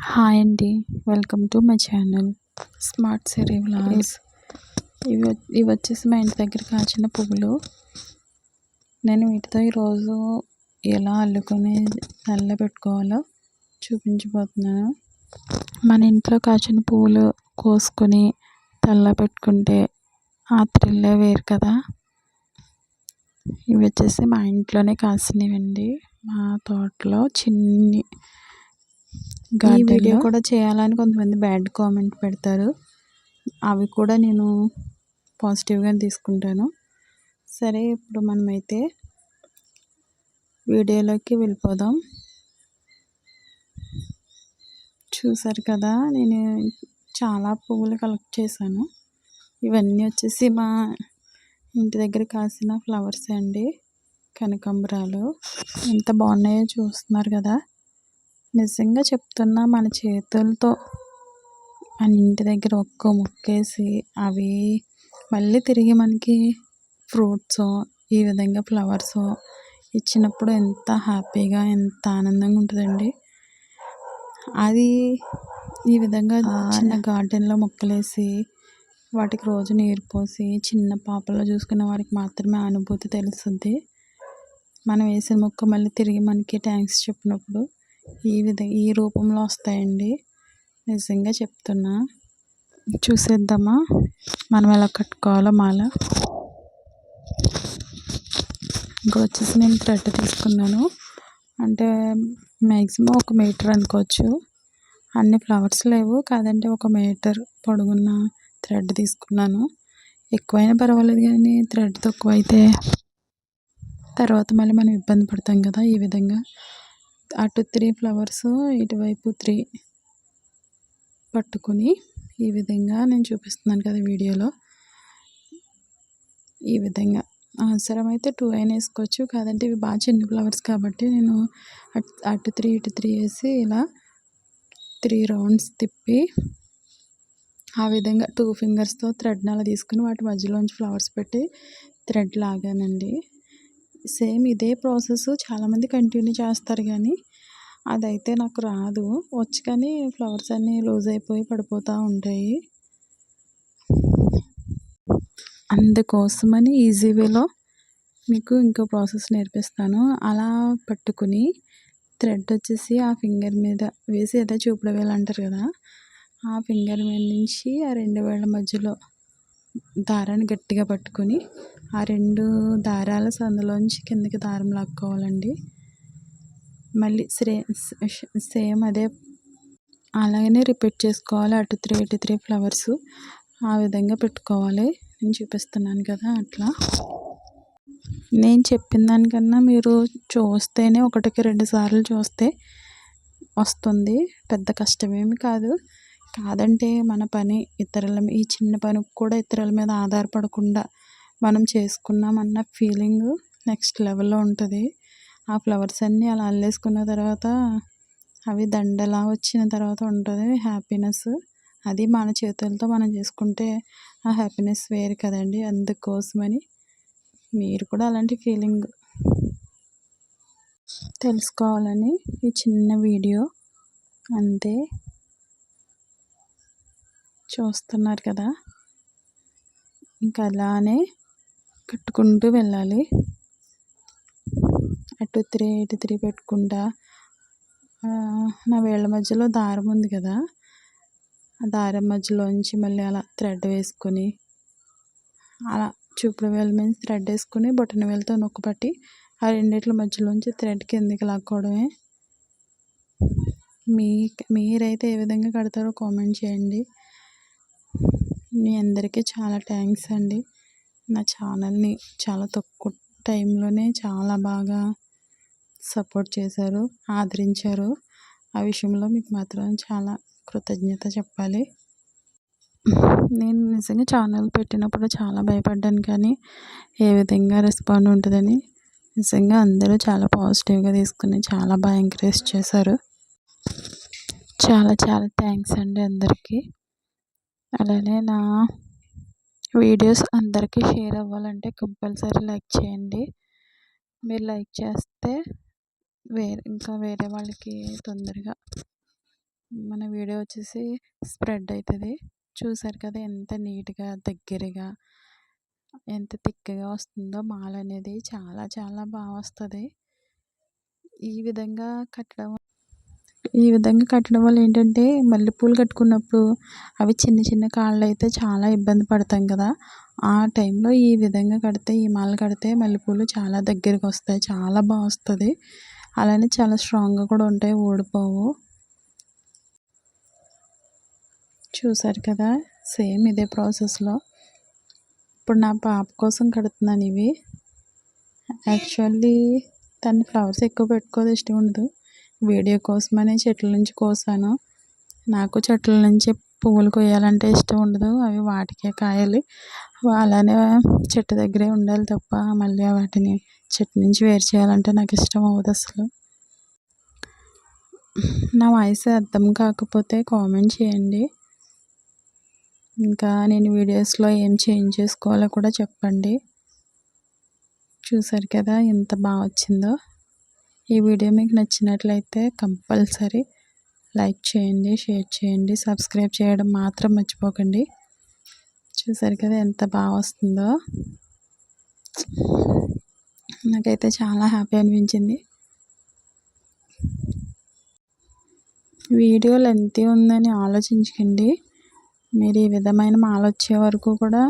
Hi అండి. Welcome to my channel smart Siri vlogs. ఇవి వచ్చేసి మా ఇంటి దగ్గర కాచిన పువ్వులు. నేను వీటితో ఈరోజు ఎలా అల్లుకొని తలలో పెట్టుకోవాలో చూపించబోతున్నాను. మన ఇంట్లో కాచిన పువ్వులు కోసుకొని తలలో పెట్టుకుంటే ఆ థ్రిల్లే వేరు కదా. ఇవి వచ్చేసి మా ఇంట్లోనే కాసినవండి, మా తోటలో చిన్ని. ఈ వీడియో కూడా చేయాలని కొంతమంది బ్యాడ్ కామెంట్ పెడతారు, అవి కూడా నేను పాజిటివ్గా తీసుకుంటాను. సరే, ఇప్పుడు మనమైతే వీడియోలోకి వెళ్ళిపోదాం. చూసారు కదా, నేను చాలా పువ్వులు కలెక్ట్ చేశాను. ఇవన్నీ వచ్చేసి మా ఇంటి దగ్గర కాసిన ఫ్లవర్స్ అండి, కనకాంబరాలు. ఎంత బాగున్నాయో చూస్తున్నారు కదా. నిజంగా చెప్తున్నా, మన చేతులతో మన ఇంటి దగ్గర ఒక్క ముక్కేసి అవి మళ్ళీ తిరిగి మనకి ఫ్రూట్స్, ఈ విధంగా ఫ్లవర్స్ ఇచ్చినప్పుడు ఎంత హ్యాపీగా, ఎంత ఆనందంగా ఉంటుందండి. అది ఈ విధంగా చిన్న గార్డెన్లో మొక్కలేసి వాటికి రోజు నీరు పోసి చిన్న పాపలో చూసుకున్న వారికి మాత్రమే అనుభూతి తెలుస్తుంది. మనం వేసిన మొక్క మళ్ళీ తిరిగి మనకి థ్యాంక్స్ చెప్పినప్పుడు ఈ రూపంలో వస్తాయండి. నిజంగా చెప్తున్నా. చూసేద్దామా మనం ఎలా కట్టుకోవాలో మాల. ఇంకా వచ్చేసి నేను థ్రెడ్ తీసుకున్నాను, అంటే మ్యాక్సిమం 1 మీటర్ అనుకోవచ్చు. అన్ని ఫ్లవర్స్ లేవు కాదంటే 1 మీటర్ పొడుగున్న థ్రెడ్ తీసుకున్నాను. ఎక్కువైనా పర్వాలేదు, కానీ థ్రెడ్ తక్కువ అయితే తర్వాత మళ్ళీ మనం ఇబ్బంది పడతాం కదా. ఈ విధంగా అటు 3 ఫ్లవర్స్, ఇటువైపు 3 పట్టుకుని ఈ విధంగా నేను చూపిస్తున్నాను కదా వీడియోలో. ఈ విధంగా అవసరమైతే 2 అయినా వేసుకోవచ్చు, కాదంటే ఇవి బాగా చిన్న ఫ్లవర్స్ కాబట్టి నేను అటు 3 ఇటు 3 వేసి ఇలా 3 రౌండ్స్ తిప్పి ఆ విధంగా 2 ఫింగర్స్తో థ్రెడ్ని అలా తీసుకుని వాటి మధ్యలోంచి ఫ్లవర్స్ పెట్టి థ్రెడ్ లాగానండి. సేమ్ ఇదే ప్రాసెస్ చాలామంది కంటిన్యూ చేస్తారు, కానీ అదైతే నాకు రాదు. వచ్చు కానీ ఫ్లవర్స్ అన్నీ లూజ్ అయిపోయి పడిపోతూ ఉంటాయి. అందుకోసమని ఈజీ వేలో మీకు ఇంకో ప్రాసెస్ నేర్పిస్తాను. అలా పట్టుకుని థ్రెడ్ వచ్చేసి ఆ ఫింగర్ మీద వేసి, అదే చూపుడు వేలు అంటారు కదా, ఆ ఫింగర్ మీద నుంచి ఆ 2 వేళ్ళ మధ్యలో దారాన్ని గట్టిగా పట్టుకొని ఆ 2 దారాల సందులోంచి కిందకి దారం లాక్కోవాలండి. మళ్ళీ సేమ్ అదే అలాగనే రిపీట్ చేసుకోవాలి. అటు 3 ఇటు 3 ఫ్లవర్స్ ఆ విధంగా పెట్టుకోవాలి. నేను చూపిస్తున్నాను కదా అట్లా. నేను చెప్పిన దానికన్నా మీరు చూస్తేనే 1కి 2 సార్లు చూస్తే వస్తుంది, పెద్ద కష్టమేమి కాదు. కాదంటే మన పని ఈ చిన్న పనికి కూడా ఇతరుల మీద ఆధారపడకుండా మనం చేసుకున్నామన్న ఫీలింగ్ నెక్స్ట్ లెవెల్లో ఉంటుంది. ఆ ఫ్లవర్స్ అన్నీ అలా అల్లేసుకున్న తర్వాత అవి దండలా వచ్చిన తర్వాత ఉంటుంది హ్యాపీనెస్. అది మన చేతులతో మనం చేసుకుంటే ఆ హ్యాపీనెస్ వేరు కదండి. అందుకోసమని మీరు కూడా అలాంటి ఫీలింగ్ తెలుసుకోవాలని ఈ చిన్న వీడియో అంతే. చూస్తున్నారు కదా, ఇంకా అలానే కట్టుకుంటూ వెళ్ళాలి. అటు 3 ఇటు 3 పెట్టుకుంటా నా వేళ్ళ మధ్యలో దారం ఉంది కదా, ఆ దారం మధ్యలోంచి మళ్ళీ అలా థ్రెడ్ వేసుకొని అలా చూపుడు వేల మీద థ్రెడ్ వేసుకొని బొటన వేలతో నొక్కు పట్టి ఆ రెండిట్ల మధ్యలోంచి థ్రెడ్ కిందకి లాక్కోవడమే. మీరైతే ఏ విధంగా కడతారో కామెంట్ చేయండి. మీ అందరికీ చాలా థ్యాంక్స్ అండి. నా ఛానల్ని చాలా తక్కువ టైంలోనే చాలా బాగా సపోర్ట్ చేశారు, ఆదరించారు. ఆ విషయంలో మీకు మాత్రం చాలా కృతజ్ఞత చెప్పాలి. నేను నిజంగా ఛానల్ పెట్టినప్పుడు చాలా భయపడ్డాను, కానీ ఏ విధంగా రెస్పాండ్ ఉంటుందని నిజంగా అందరూ చాలా పాజిటివ్గా తీసుకుని చాలా బాగా ఎంకరేజ్ చేశారు. చాలా చాలా థ్యాంక్స్ అండి అందరికీ. అలానే నా వీడియోస్ అందరికీ షేర్ అవ్వాలంటే కంపల్సరీ లైక్ చేయండి. మీరు లైక్ చేస్తే ఇంకా వేరే వాళ్ళకి తొందరగా మన వీడియో వచ్చేసి స్ప్రెడ్ అవుతుంది. చూసారు కదా ఎంత నీట్గా దగ్గరగా ఎంత థిక్గా వస్తుందో మాల అనేది చాలా చాలా బాగా వస్తుంది. ఈ విధంగా కట్టడం వల్ల ఏంటంటే మల్లెపూలు కట్టుకున్నప్పుడు అవి చిన్న చిన్న కాళ్ళు అయితే చాలా ఇబ్బంది పడతాం కదా. ఆ టైంలో ఈ విధంగా కడితే, ఈ మాల కడితే మల్లెపూలు చాలా దగ్గరికి వస్తాయి, చాలా బాగా వస్తుంది. అలానే చాలా స్ట్రాంగ్గా కూడా ఉంటాయి, ఊడిపోవు. చూసారు కదా, సేమ్ ఇదే ప్రాసెస్లో ఇప్పుడు నా పాప కోసం కడుతున్నాను ఇవి. యాక్చువల్లీ తను ఫ్లవర్స్ ఎక్కువ పెట్టుకోదు, ఇష్టం ఉండదు. వీడియో కోసమని చెట్ల నుంచి కోసాను. నాకు చెట్ల నుంచి పువ్వులు కొయ్యాలంటే ఇష్టం ఉండదు, అవి వాటికే కాయాలి. అలానే చెట్టు దగ్గరే ఉండాలి తప్ప మళ్ళీ వాటిని చెట్టు నుంచి వేరు చేయాలంటే నాకు ఇష్టం అవ్వదు అసలు. నా వాయిస్ అర్థం కాకపోతే కామెంట్ చేయండి. ఇంకా నేను వీడియోస్లో ఏం చేంజ్ చేసుకోవాలో కూడా చెప్పండి. చూసారు కదా ఎంత బాగా వచ్చిందో. ఈ వీడియో మీకు నచ్చినట్లయితే కంపల్సరీ లైక్ చేయండి, షేర్ చేయండి, సబ్స్క్రైబ్ చేయడం మాత్రం మర్చిపోకండి. చూసారు కదా ఎంత బాగా వస్తుందో. నాకైతే చాలా హ్యాపీ అనిపించింది. వీడియో లెంతీ ఉందని ఆలోచించకండి. మీరు ఈ విధమైన మాల వచ్చే వరకు కూడా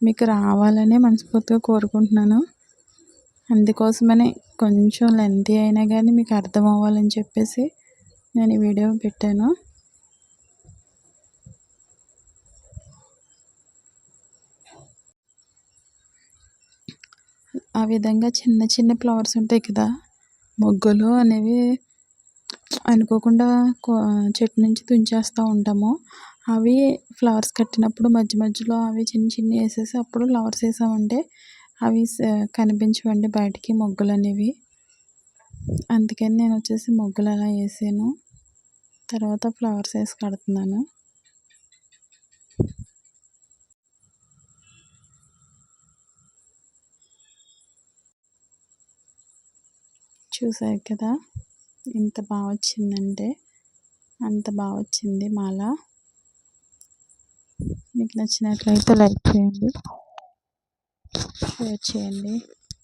మీకు రావాలని మనస్ఫూర్తిగా కోరుకుంటున్నాను. అందుకోసమనే కొంచెం లెంతీ అయినా కానీ మీకు అర్థం అవ్వాలని చెప్పేసి నేను ఈ వీడియో పెట్టాను. ఆ విధంగా చిన్న చిన్న ఫ్లవర్స్ ఉంటాయి కదా, మొగ్గలు అనేవి అనుకోకుండా చెట్టు నుంచి తుంచేస్తూ ఉంటాము. అవి ఫ్లవర్స్ కట్టినప్పుడు మధ్య మధ్యలో అవి చిన్న చిన్నవి వేసేసి అప్పుడు ఫ్లవర్స్ వేసామంటే అవి కనిపించవండి బయటికి మొగ్గలు అనేవి. అందుకని నేను వచ్చేసి మొగ్గలు అలా వేసాను, తర్వాత ఫ్లవర్స్ వేసి కడుతున్నాను. చూసారు కదా ఎంత బాగా వచ్చిందంటే అంత బాగా వచ్చింది మాల. మీకు నచ్చినట్లయితే లైక్ చేయండి, షేర్ చేయండి,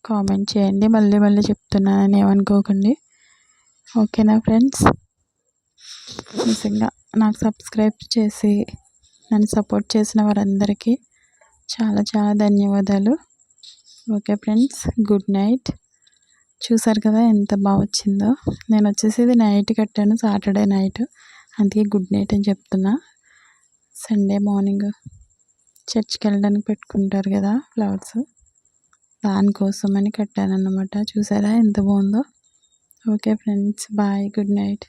కామెంట్ చేయండి. మళ్ళీ మళ్ళీ చెప్తున్నానని ఏమనుకోకండి, ఓకేనా ఫ్రెండ్స్? నిజంగా నాకు సబ్స్క్రైబ్ చేసి నన్ను సపోర్ట్ చేసిన వారందరికీ చాలా చాలా ధన్యవాదాలు. Okay friends, good night. చూసారు కదా ఎంత బాగా వచ్చిందో. నేను వచ్చేసి ఇది నైట్ కట్టాను, సాటర్డే నైట్, అందుకే గుడ్ నైట్ అని చెప్తున్నా. సండే మార్నింగ్ చర్చ్కి వెళ్ళడానికి పెట్టుకుంటారు కదా ఫ్లవర్స్, దానికోసమని కట్టాను అన్నమాట. చూసారా ఎంత బాగుందో. Okay friends, bye, good night.